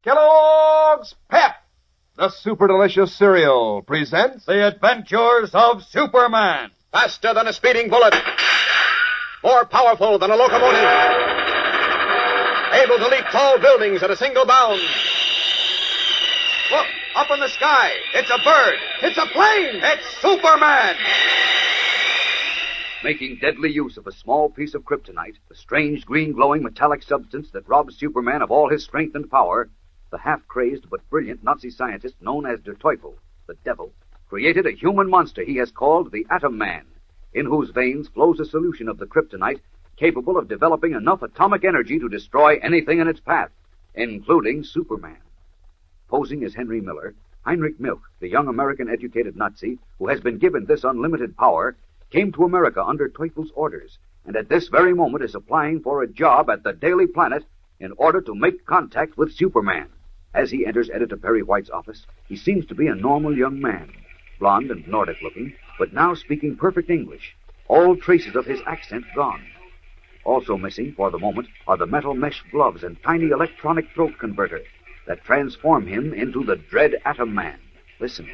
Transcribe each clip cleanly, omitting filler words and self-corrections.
Kellogg's Pep, the super delicious cereal, presents The Adventures of Superman. Faster than a speeding bullet. More powerful than a locomotive. Able to leap tall buildings at a single bound. Look, up in the sky. It's a bird. It's a plane. It's Superman. Making deadly use of a small piece of kryptonite, the strange green glowing metallic substance that robs Superman of all his strength and power, the half-crazed but brilliant Nazi scientist known as Der Teufel, the Devil, created a human monster he has called the Atom Man, in whose veins flows a solution of the kryptonite capable of developing enough atomic energy to destroy anything in its path, including Superman. Posing as Henry Miller, Heinrich Milch, the young American-educated Nazi who has been given this unlimited power, came to America under Teufel's orders, and at this very moment is applying for a job at the Daily Planet in order to make contact with Superman. As he enters Editor Perry White's office, he seems to be a normal young man, blond and Nordic-looking, but now speaking perfect English, all traces of his accent gone. Also missing, for the moment, are the metal mesh gloves and tiny electronic throat converter that transform him into the dread Atom Man. Listen.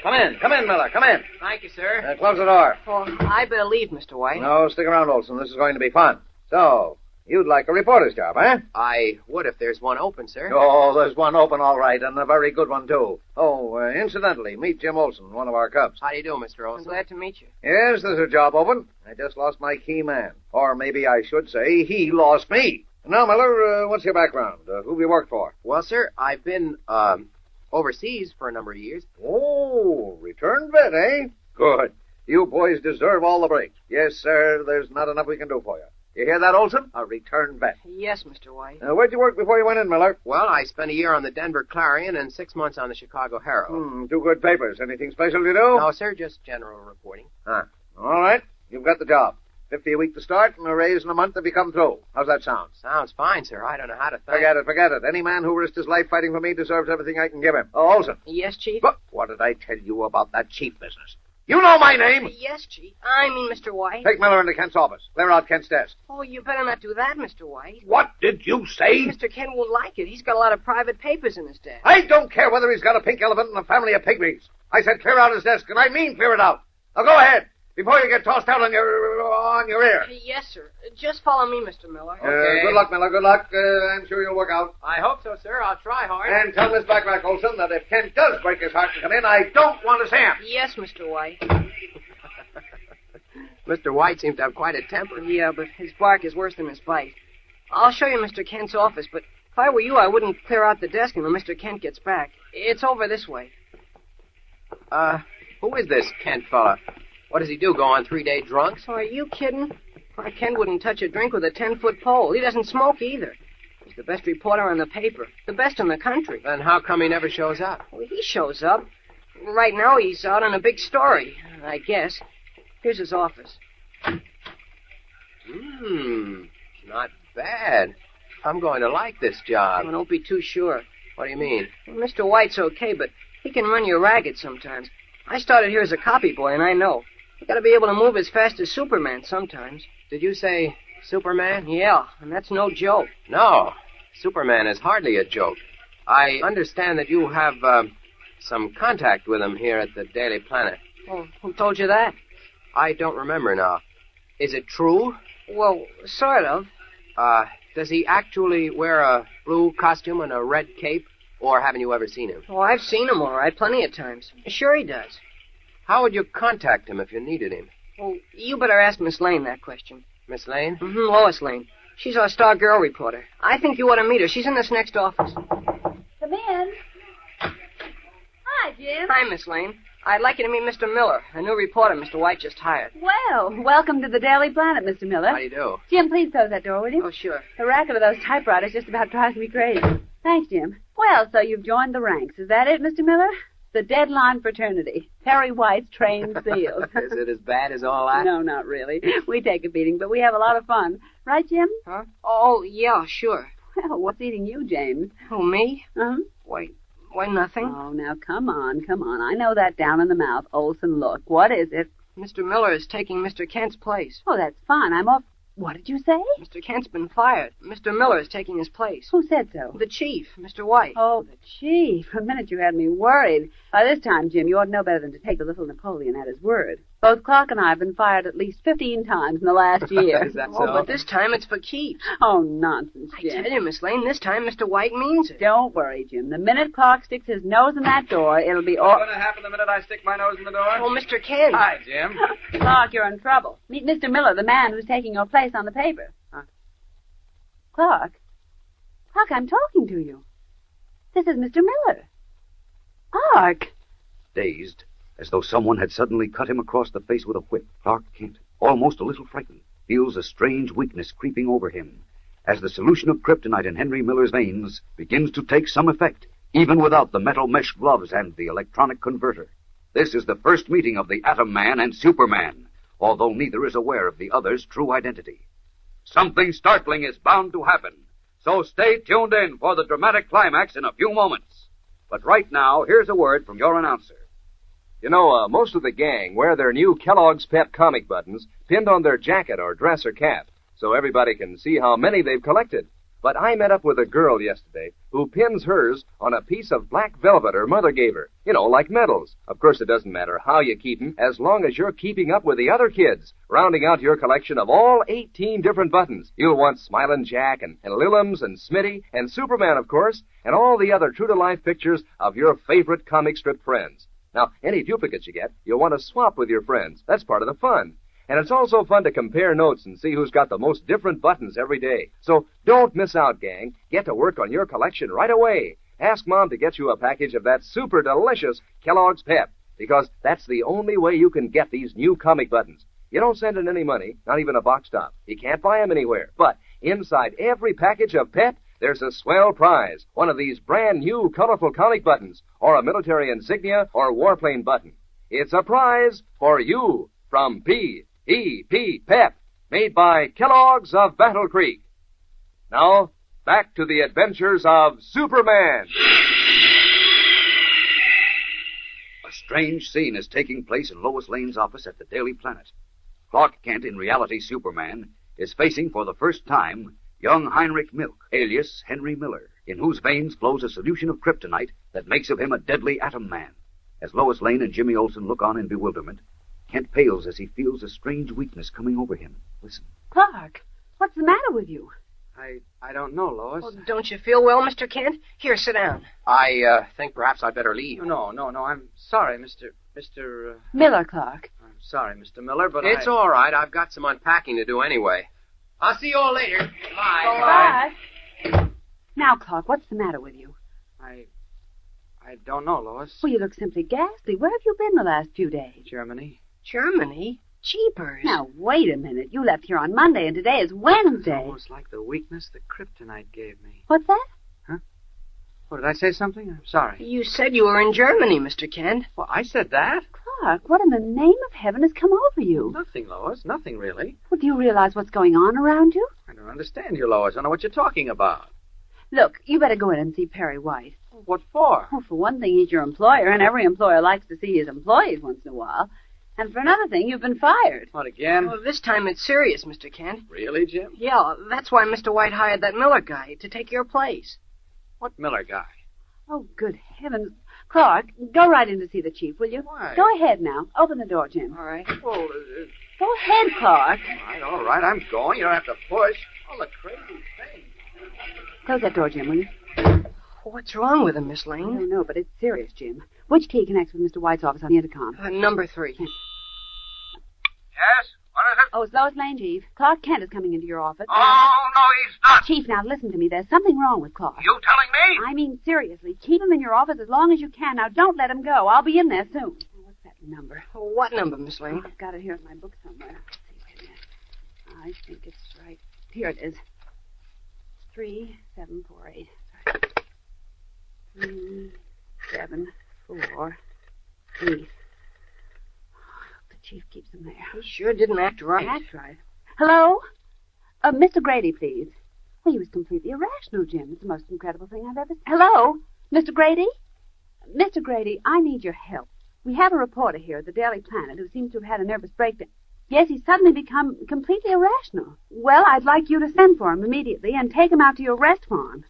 Come in, Miller, come in. Thank you, sir. Close the door. Oh, I better leave, Mr. White. No, stick around, Olson. This is going to be fun. So, you'd like a reporter's job, eh? I would if there's one open, sir. Oh, there's one open, all right, and a very good one, too. Oh, incidentally, meet Jim Olson, one of our cubs. How do you do, Mr. Olson? I'm glad to meet you. Yes, there's a job open. I just lost my key man. Or maybe I should say he lost me. Now, Miller, what's your background? Who have you worked for? Well, sir, I've been, overseas for a number of years. Oh, returned vet, eh? Good. You boys deserve all the breaks. Yes, sir, there's not enough we can do for you. You hear that, Olson? A returned vet. Yes, Mr. White. Where'd you work before you went in, Miller? Well, I spent a year on the Denver Clarion and 6 months on the Chicago Herald. Two good papers. Anything special to do? No, sir, just general reporting. All right. You've got the job. 50 a week to start and a raise in a month if you come through. How's that sound? Sounds fine, sir. I don't know how to thank... Forget it. Any man who risked his life fighting for me deserves everything I can give him. Oh, Olson. Yes, Chief? Look, what did I tell you about that chief business? You know my name! Yes, Chief. I mean Mr. White. Take Miller into Kent's office. Clear out Kent's desk. Oh, you better not do that, Mr. White. What did you say? Mr. Kent won't like it. He's got a lot of private papers in his desk. I don't care whether he's got a pink elephant and a family of pygmies. I said clear out his desk, and I mean clear it out. Now go ahead, before you get tossed out on your ear. Yes, sir. Just follow me, Mr. Miller. Okay. Good luck, Miller. Good luck. I'm sure you'll work out. I hope so, sir. I'll try hard. And tell Miss Blackrack Olson that if Kent does break his heart and come in, I don't want to see him. Yes, Mr. White. Mr. White seems to have quite a temper. Yeah, but his bark is worse than his bite. I'll show you Mr. Kent's office, but if I were you, I wouldn't clear out the desk until Mr. Kent gets back. It's over this way. Who is this Kent fella? What does he do, go on 3-day drunks? Oh, are you kidding? Why, Kent wouldn't touch a drink with a 10-foot pole. He doesn't smoke either. He's the best reporter on the paper. The best in the country. Then how come he never shows up? Well, he shows up. Right now he's out on a big story, I guess. Here's his office. Not bad. I'm going to like this job. Oh, don't be too sure. What do you mean? Well, Mr. White's okay, but he can run you ragged sometimes. I started here as a copy boy, and I know. You gotta be able to move as fast as Superman sometimes. Did you say Superman? Yeah, and that's no joke. No, Superman is hardly a joke. I understand that you have, some contact with him here at the Daily Planet. Oh, who told you that? I don't remember now. Is it true? Well, sort of. Does he actually wear a blue costume and a red cape? Or haven't you ever seen him? Oh, I've seen him all right, plenty of times. Sure he does. How would you contact him if you needed him? Oh, you better ask Miss Lane that question. Miss Lane? Mm-hmm, Lois Lane. She's our star girl reporter. I think you ought to meet her. She's in this next office. Come in. Hi, Jim. Hi, Miss Lane. I'd like you to meet Mr. Miller, a new reporter Mr. White just hired. Well, welcome to the Daily Planet, Mr. Miller. How do you do? Jim, please close that door, will you? Oh, sure. The racket of those typewriters just about drives me crazy. Thanks, Jim. Well, so you've joined the ranks. Is that it, Mr. Miller? The Deadline Fraternity. Perry White's trained seals. Is it as bad as all that? No, not really. We take a beating, but we have a lot of fun. Right, Jim? Huh? Oh, yeah, sure. Well, what's eating you, James? Oh, me? Uh-huh. Why, nothing. Oh, now, come on. I know that down in the mouth. Olson, look. What is it? Mr. Miller is taking Mr. Kent's place. Oh, that's fine. I'm off What did you say? Mr. Kent's been fired. Mr. Miller is taking his place. Who said so? The chief, Mr. White. Oh, the chief. For a minute you had me worried. By this time, Jim, you ought to know better than to take the little Napoleon at his word. Both Clark and I have been fired at least 15 times in the last year. Is that so? But this time it's for keeps. Oh, nonsense, I Jim. tell you, Miss Lane, this time Mr. White means it. Don't worry, Jim. The minute Clark sticks his nose in that door, it'll be all... What's going to happen the minute I stick my nose in the door? Oh, Mr. Kent. Hi, Jim. Clark, you're in trouble. Meet Mr. Miller, the man who's taking your place on the paper. Huh? Clark, I'm talking to you. This is Mr. Miller. Clark. Dazed, as though someone had suddenly cut him across the face with a whip, Clark Kent, almost a little frightened, feels a strange weakness creeping over him as the solution of kryptonite in Henry Miller's veins begins to take some effect, even without the metal mesh gloves and the electronic converter. This is the first meeting of the Atom Man and Superman, although neither is aware of the other's true identity. Something startling is bound to happen, so stay tuned in for the dramatic climax in a few moments. But right now, here's a word from your announcer. You know, most of the gang wear their new Kellogg's Pep comic buttons pinned on their jacket or dress or cap, so everybody can see how many they've collected. But I met up with a girl yesterday who pins hers on a piece of black velvet her mother gave her. You know, like medals. Of course, it doesn't matter how you keep them, as long as you're keeping up with the other kids, rounding out your collection of all 18 different buttons. You'll want Smilin' Jack and Lillums and Smitty and Superman, of course, and all the other true-to-life pictures of your favorite comic strip friends. Now, any duplicates you get, you'll want to swap with your friends. That's part of the fun. And it's also fun to compare notes and see who's got the most different buttons every day. So don't miss out, gang. Get to work on your collection right away. Ask Mom to get you a package of that super delicious Kellogg's Pep, because that's the only way you can get these new comic buttons. You don't send in any money, not even a box top. You can't buy them anywhere. But inside every package of Pep, there's a swell prize, one of these brand new colorful comic buttons, or a military insignia or warplane button. It's a prize for you from P.E.P. Pep, made by Kellogg's of Battle Creek. Now, back to the adventures of Superman. A strange scene is taking place in Lois Lane's office at the Daily Planet. Clark Kent, in reality Superman, is facing for the first time young Heinrich Milk, alias Henry Miller, in whose veins flows a solution of kryptonite that makes of him a deadly atom man. As Lois Lane and Jimmy Olsen look on in bewilderment, Kent pales as he feels a strange weakness coming over him. Listen. Clark, what's the matter with you? I don't know, Lois. Well, don't you feel well, Mr. Kent? Here, sit down. I think perhaps I'd better leave. No, I'm sorry, Mr. Miller, Clark. I'm sorry, Mr. Miller, but It's all right. I've got some unpacking to do anyway. I'll see you all later. Bye. Bye. Now, Clark, what's the matter with you? I don't know, Lois. Well, you look simply ghastly. Where have you been the last few days? Germany. Germany? Jeepers. Now, wait a minute. You left here on Monday, and today is Wednesday. It's almost like the weakness the kryptonite gave me. What's that? Oh, did I say something? I'm sorry. You said you were in Germany, Mr. Kent. Well, I said that. Clark, what in the name of heaven has come over you? Nothing, Lois. Nothing, really. Well, do you realize what's going on around you? I don't understand you, Lois. I don't know what you're talking about. Look, you better go in and see Perry White. What for? Well, for one thing, he's your employer, and every employer likes to see his employees once in a while. And for another thing, you've been fired. What, again? Well, this time it's serious, Mr. Kent. Really, Jim? Yeah, that's why Mr. White hired that Miller guy, to take your place. What Miller guy? Oh, good heavens. Clark, go right in to see the chief, will you? Why? Go ahead now. Open the door, Jim. All right. Well, Go ahead, Clark. all right, I'm going. You don't have to push. All the crazy things. Close that door, Jim, will you? What's wrong with him, Miss I Lane? don't know, but it's serious, Jim. Which key connects with Mr. White's office on the intercom? Number 3. Yes? What is it? Oh, it's Lois Lane, Chief. Clark Kent is coming into your office. Oh, no, he's not. Chief, now listen to me. There's something wrong with Clark. You telling me? I mean, seriously. Keep him in your office as long as you can. Now, don't let him go. I'll be in there soon. Oh, what's that number? What number, Miss Lane? I've got it here in my book somewhere. Let's see, wait a minute. I think it's right. Here it is. 3748. 3748. The chief keeps them there. He sure didn't act right. That's right. Hello? Mr. Grady, please. Well, he was completely irrational, Jim. It's the most incredible thing I've ever seen. Hello? Mr. Grady? Mr. Grady, I need your help. We have a reporter here at the Daily Planet who seems to have had a nervous breakdown. Yes, he's suddenly become completely irrational. Well, I'd like you to send for him immediately and take him out to your rest farm.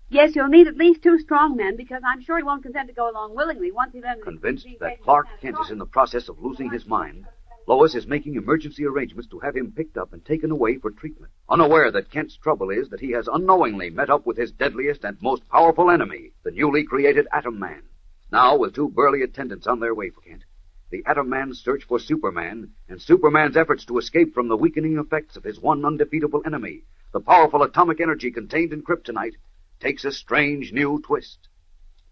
Yes, you'll need at least 2 strong men, because I'm sure he won't consent to go along willingly once he learns... Convinced that Clark Kent is in the process of losing his mind, Lois is making emergency arrangements to have him picked up and taken away for treatment, unaware that Kent's trouble is that he has unknowingly met up with his deadliest and most powerful enemy, the newly created Atom Man. Now, with 2 burly attendants on their way for Kent, the Atom Man's search for Superman and Superman's efforts to escape from the weakening effects of his one undefeatable enemy, the powerful atomic energy contained in kryptonite, takes a strange new twist.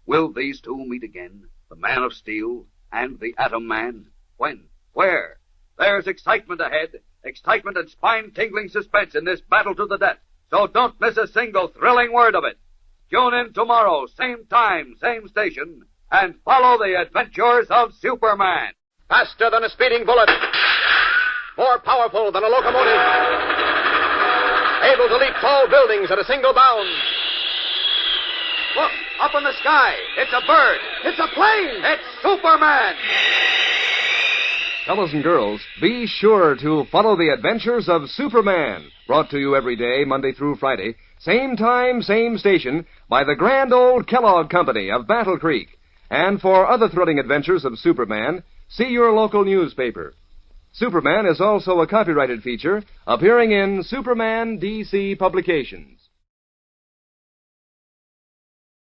Will these 2 meet again, the Man of Steel and the Atom Man? When? Where? There's excitement ahead, excitement and spine-tingling suspense in this battle to the death, so don't miss a single thrilling word of it. Tune in tomorrow, same time, same station, and follow the adventures of Superman. Faster than a speeding bullet. More powerful than a locomotive. Able to leap tall buildings at a single bound. Look, up in the sky. It's a bird. It's a plane. It's Superman. Fellows and girls, be sure to follow the adventures of Superman, brought to you every day, Monday through Friday, same time, same station, by the grand old Kellogg Company of Battle Creek. And for other thrilling adventures of Superman, see your local newspaper. Superman is also a copyrighted feature appearing in Superman DC Publications.